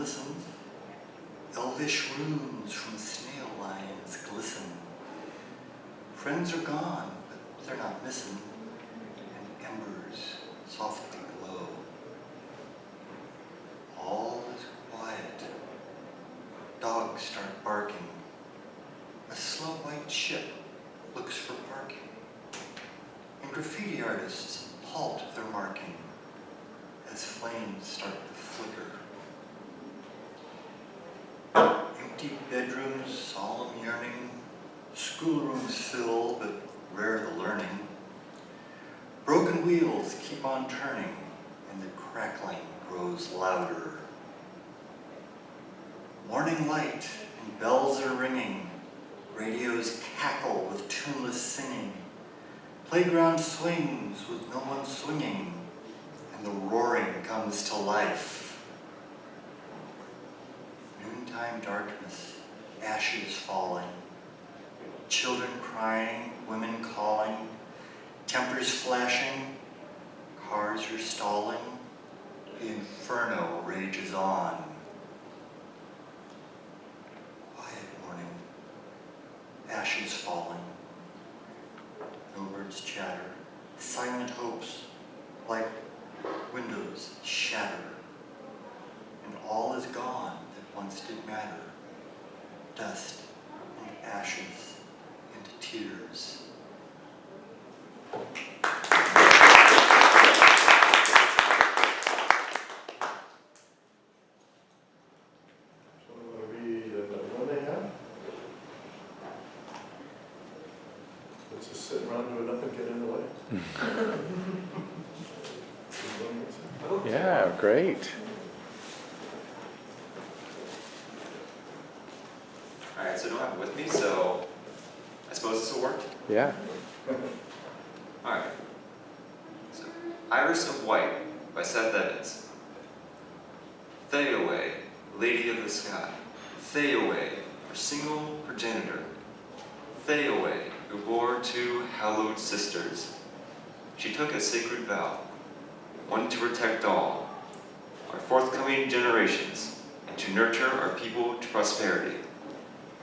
listen. Elvish runes from snail lines glisten. Friends are gone, but they're not missing, and embers softly glow. All is quiet. Dogs start barking. A slow white ship looks for parking. And graffiti artists halt their marking as flames start to flicker. Empty bedrooms, solemn yearning. Schoolrooms fill, but rare the learning. Broken wheels keep on turning, and the crackling grows louder. Morning light and bells are ringing. Radios cackle with tuneless singing. Playground swings with no one swinging, and the roaring comes to life. Noontime darkness, ashes falling. Children crying, women calling, tempers flashing, cars are stalling, the inferno rages on. Quiet morning, ashes falling, no birds chatter, silent hopes like windows shatter, and all is gone that once did matter, dust and ashes. Tears. Let's just sit around doing nothing, get in the way. Yeah, great. All right, so I don't have it with me, so I suppose this will work? Yeah. All right. So, Iris of White by Seth Evans. Theta Way, Lady of the Sky. Theta Way, her single progenitor. Theta Way, who bore 2 hallowed sisters. She took a sacred vow, one to protect all, our forthcoming generations, and to nurture our people to prosperity.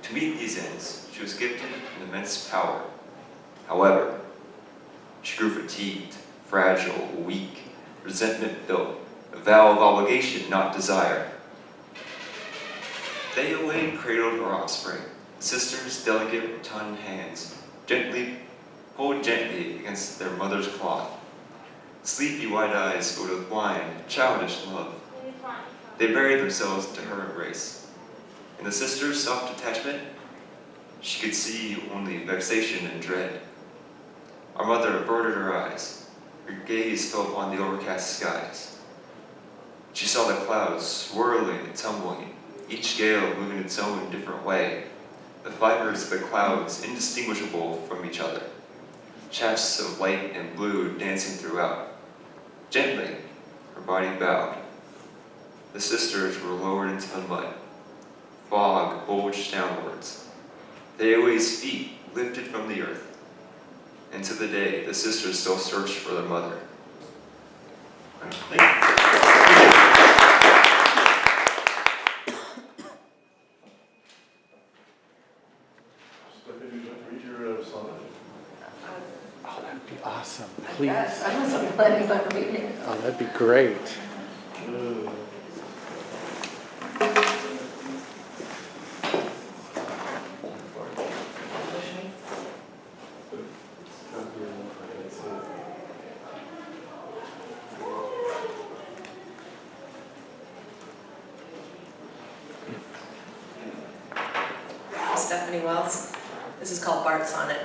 To meet these ends, she was gifted an immense power. However, she grew fatigued, fragile, weak, resentment-filled, a vow of obligation, not desire. Theta Way cradled her offspring, the sisters' delicate rotund hands, pulled gently against their mother's cloth. Sleepy white eyes filled with wine, childish love. They buried themselves into her embrace. In the sisters' soft attachment, she could see only vexation and dread. Our mother averted her eyes. Her gaze fell upon the overcast skies. She saw the clouds swirling and tumbling, each gale moving its own different way, the fibers of the clouds indistinguishable from each other, shafts of light and blue dancing throughout. Gently, her body bowed. The sisters were lowered into the mud. Fog bulged downwards. Theta Way's feet lifted from the earth. And to the day, the sisters still searched for their mother. Thank you. Stephanie, would you like to read your sonnet? Oh, that'd be awesome. I Please. guess. I wasn't planning on reading it. Oh, that'd be great. Stephanie Wells. This is called Bart Sonnet.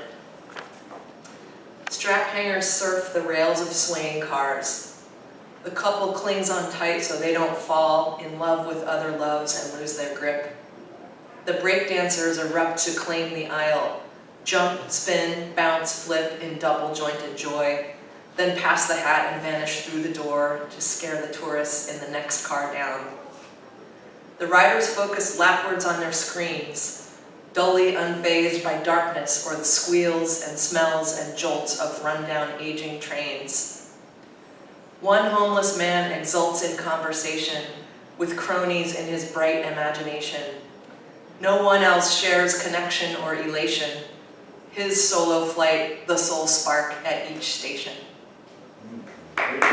Strap hangers surf the rails of swaying cars. The couple clings on tight so they don't fall in love with other loves and lose their grip. The breakdancers erupt to claim the aisle, jump, spin, bounce, flip in double-jointed joy, then pass the hat and vanish through the door to scare the tourists in the next car down. The riders focus lapwards on their screens, dully unfazed by darkness or the squeals and smells and jolts of rundown aging trains. One homeless man exults in conversation with cronies in his bright imagination. No one else shares connection or elation. His solo flight, the sole spark at each station. Thank you.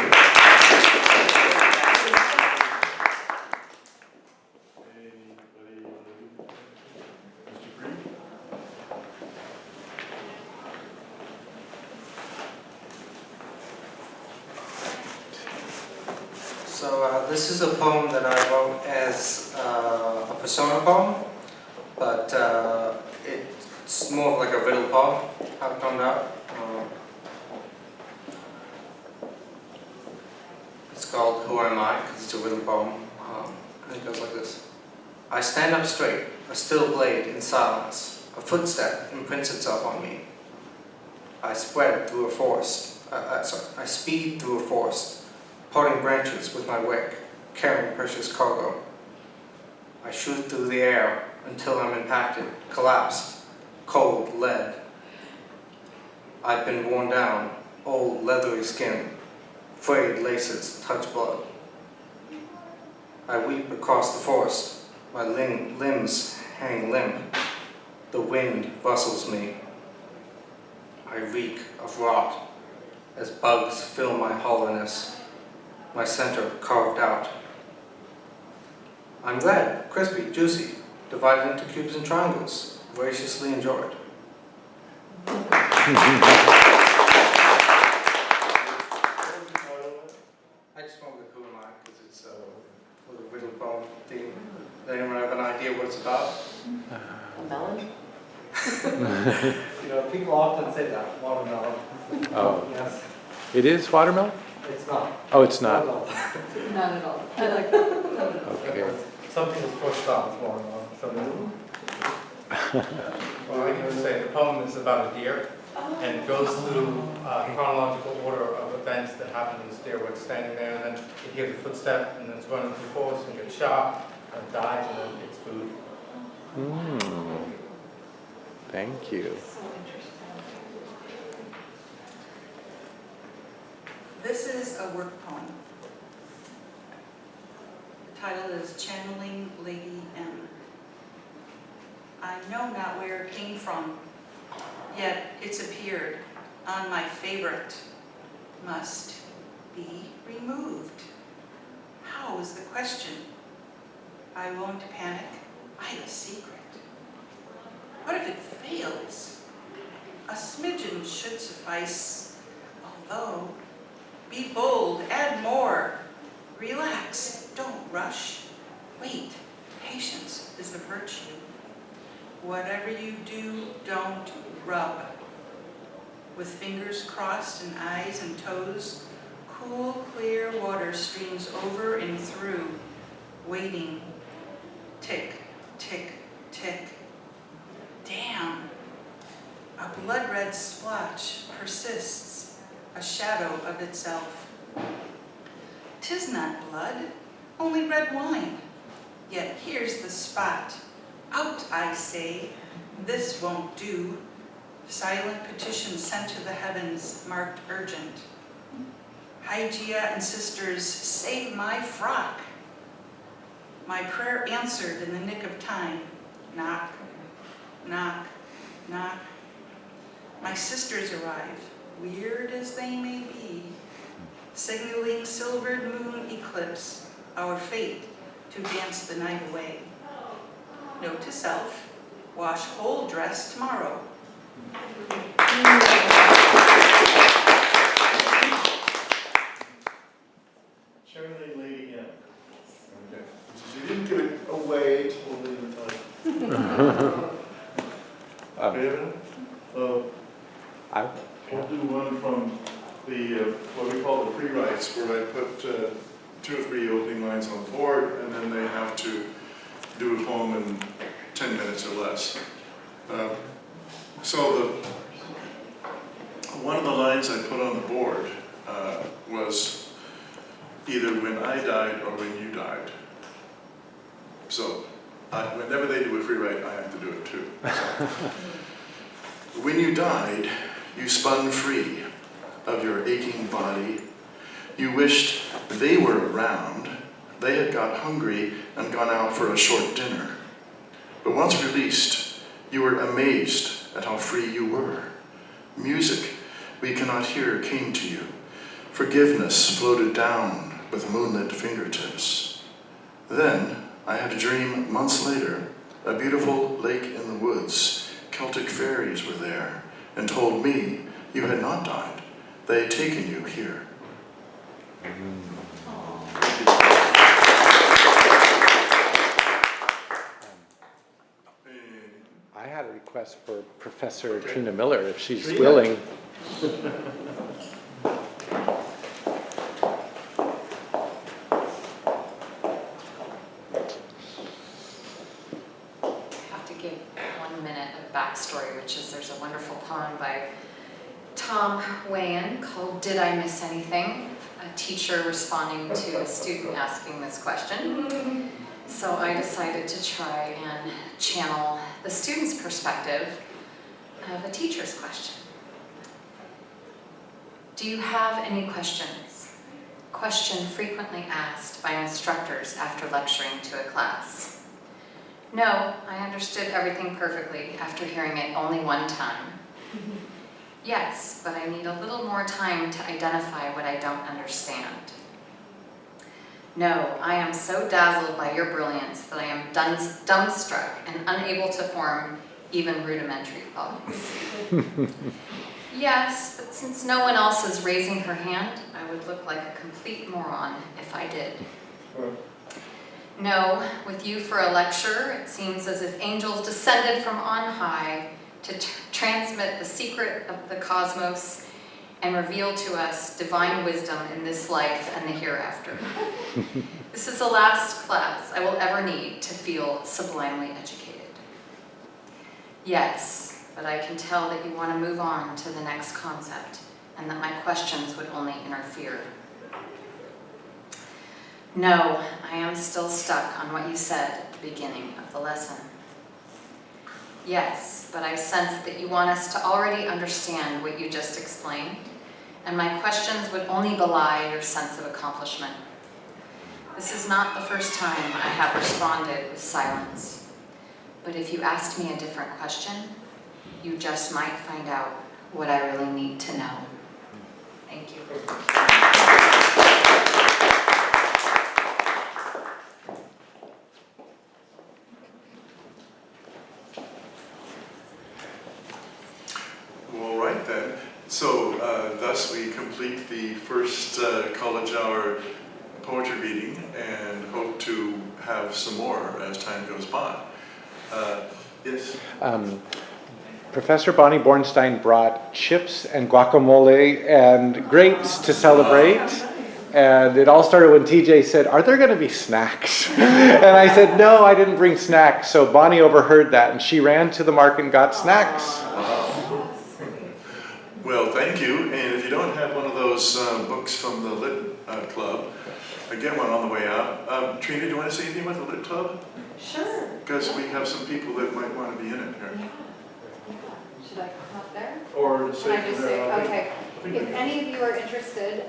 Anybody want to do? Mr. Freed? So this is a poem that I wrote as a persona poem, but it's more of like a riddle poem, how it turned out. It's called Who Am I? Because it's a riddle poem. And it goes like this. I stand up straight, a still blade in silence. A footstep imprints itself on me. I spread through a forest. I speed through a forest, parting branches with my wick, carrying precious cargo. I shoot through the air until I'm impacted, collapsed, cold lead. I've been worn down, old leathery skin, frayed laces touch blood. I weep across the forest, my limbs hang limp. The wind rustles me. I reek of rot as bugs fill my hollowness, my center carved out. I'm red, crispy, juicy, divided into cubes and triangles, voraciously enjoyed. I just went with Who Am I? Because it's with a riddle poem theme. Does anyone have an idea what it's about? A melon? You know, people often say that, watermelon. Oh, Yes, it is watermelon? it's not. Oh, it's not. Watermelon. Not at all. I like that. Okay. Some people's first thought is watermelon, some Well, I can just say the poem is about a deer, and it goes through chronological order of events that happen to this deer. Where it's standing there, and then it hears a footstep, and then it's running through the forest and gets shot, and dies, and then gets food. Thank you. So interesting. This is a work poem. The title is Channeling Lady M. I know not where it came from, yet it's appeared on my favorite. Must be removed. How is the question? I won't panic. I have a secret. What if it fails? A smidgen should suffice, although be bold, add more. Relax, don't rush. Wait, patience is the virtue. Whatever you do, don't rub. With fingers crossed and eyes and toes, cool, clear water streams over and through, waiting. Tick, tick, tick. Damn. A blood-red splotch persists, a shadow of itself. 'Tis not blood, only red wine. Yet here's the spot. Out, I say, this won't do. Silent petition sent to the heavens, marked urgent. Hygeia and sisters, save my frock. My prayer answered in the nick of time. Knock, knock, knock. My sisters arrive, weird as they may be, signaling silvered moon eclipse, our fate to dance the night away. Note to self, wash whole dress tomorrow. Channeling Lady M. Okay. So you didn't give it away totally in time. David? I'll do one from the, what we call the free writes, where I put 2 or 3 opening lines on the board, and then they have to do a poem in 10 minutes or less. One of the lines I put on the board was either when I died or when you died. So whenever they do a free write, I have to do it too. When you died, you spun free of your aching body. You wished they were around they had got hungry and gone out for a short dinner. But once released, you were amazed at how free you were. Music we cannot hear came to you. Forgiveness floated down with moonlit fingertips. Then I had a dream months later, a beautiful lake in the woods. Celtic fairies were there and told me you had not died. They had taken you here. I had a request for Professor Trina Miller, if she's willing. Backstory, which is there's a wonderful poem by Tom Wayan called Did I Miss Anything? A teacher responding to a student asking this question. So I decided to try and channel the student's perspective of a teacher's question. Do you have any questions? Question frequently asked by instructors after lecturing to a class. No, I understood everything perfectly after hearing it only one time. Yes, but I need a little more time to identify what I don't understand. No, I am so dazzled by your brilliance that I am dumbstruck and unable to form even rudimentary thoughts. Yes, but since no one else is raising her hand, I would look like a complete moron if I did. No, with you for a lecturer, it seems as if angels descended from on high to transmit the secret of the cosmos and reveal to us divine wisdom in this life and the hereafter. This is the last class I will ever need to feel sublimely educated. Yes, but I can tell that you want to move on to the next concept and that my questions would only interfere. No, I am still stuck on what you said at the beginning of the lesson. Yes, but I sense that you want us to already understand what you just explained, and my questions would only belie your sense of accomplishment. This is not the first time I have responded with silence, but if you asked me a different question, you just might find out what I really need to know. Thank you. All right then. So thus we complete the first college hour poetry reading and hope to have some more as time goes by. Yes? Professor Bonnie Bornstein brought chips and guacamole and grapes to celebrate. And it all started when TJ said, "Are there going to be snacks?" And I said, "No, I didn't bring snacks." So Bonnie overheard that and she ran to the market and got snacks. Well, thank you. And if you don't have one of those books from the Lit Club, get one on the way out. Trina, do you want to say anything about the Lit Club? Sure. Because we have some people that might want to be in it here. Should I come up there? Or Can I just say, okay, if any of you are interested,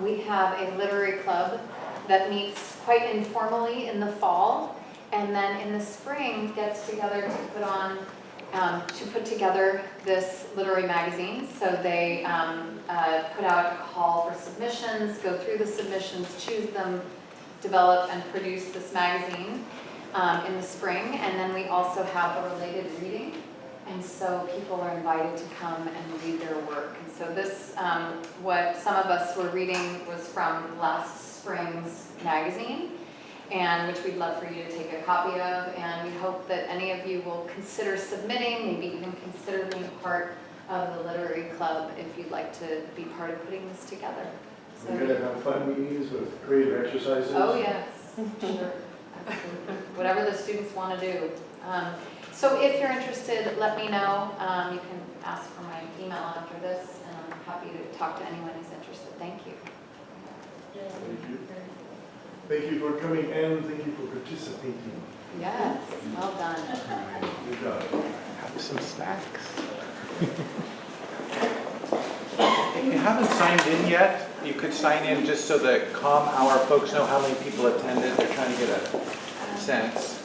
we have a literary club that meets quite informally in the fall, and then in the spring gets together to put together this literary magazine. So they put out a call for submissions, go through the submissions, choose them, develop and produce this magazine in the spring, and then we also have a related reading. And so people are invited to come and read their work. And so this, what some of us were reading was from last spring's magazine, and which we'd love for you to take a copy of. And we hope that any of you will consider submitting, maybe even consider being a part of the literary club if you'd like to be part of putting this together. So, we're going to have fun meetings with creative exercises. Oh yes, sure. Absolutely. Whatever the students want to do. So if you're interested, let me know. You can ask for my email after this, and I'm happy to talk to anyone who's interested. Thank you. Thank you. Thank you for coming and thank you for participating. Yes, well done. Good job. Have some snacks. If you haven't signed in yet, you could sign in just so that Calm Hour folks know how many people attended. They're trying to get a sense.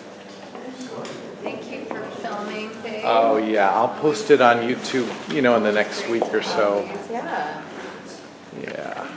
Thank you for filming things. Oh, yeah, I'll post it on YouTube, in the next week or so. Yeah. Yeah.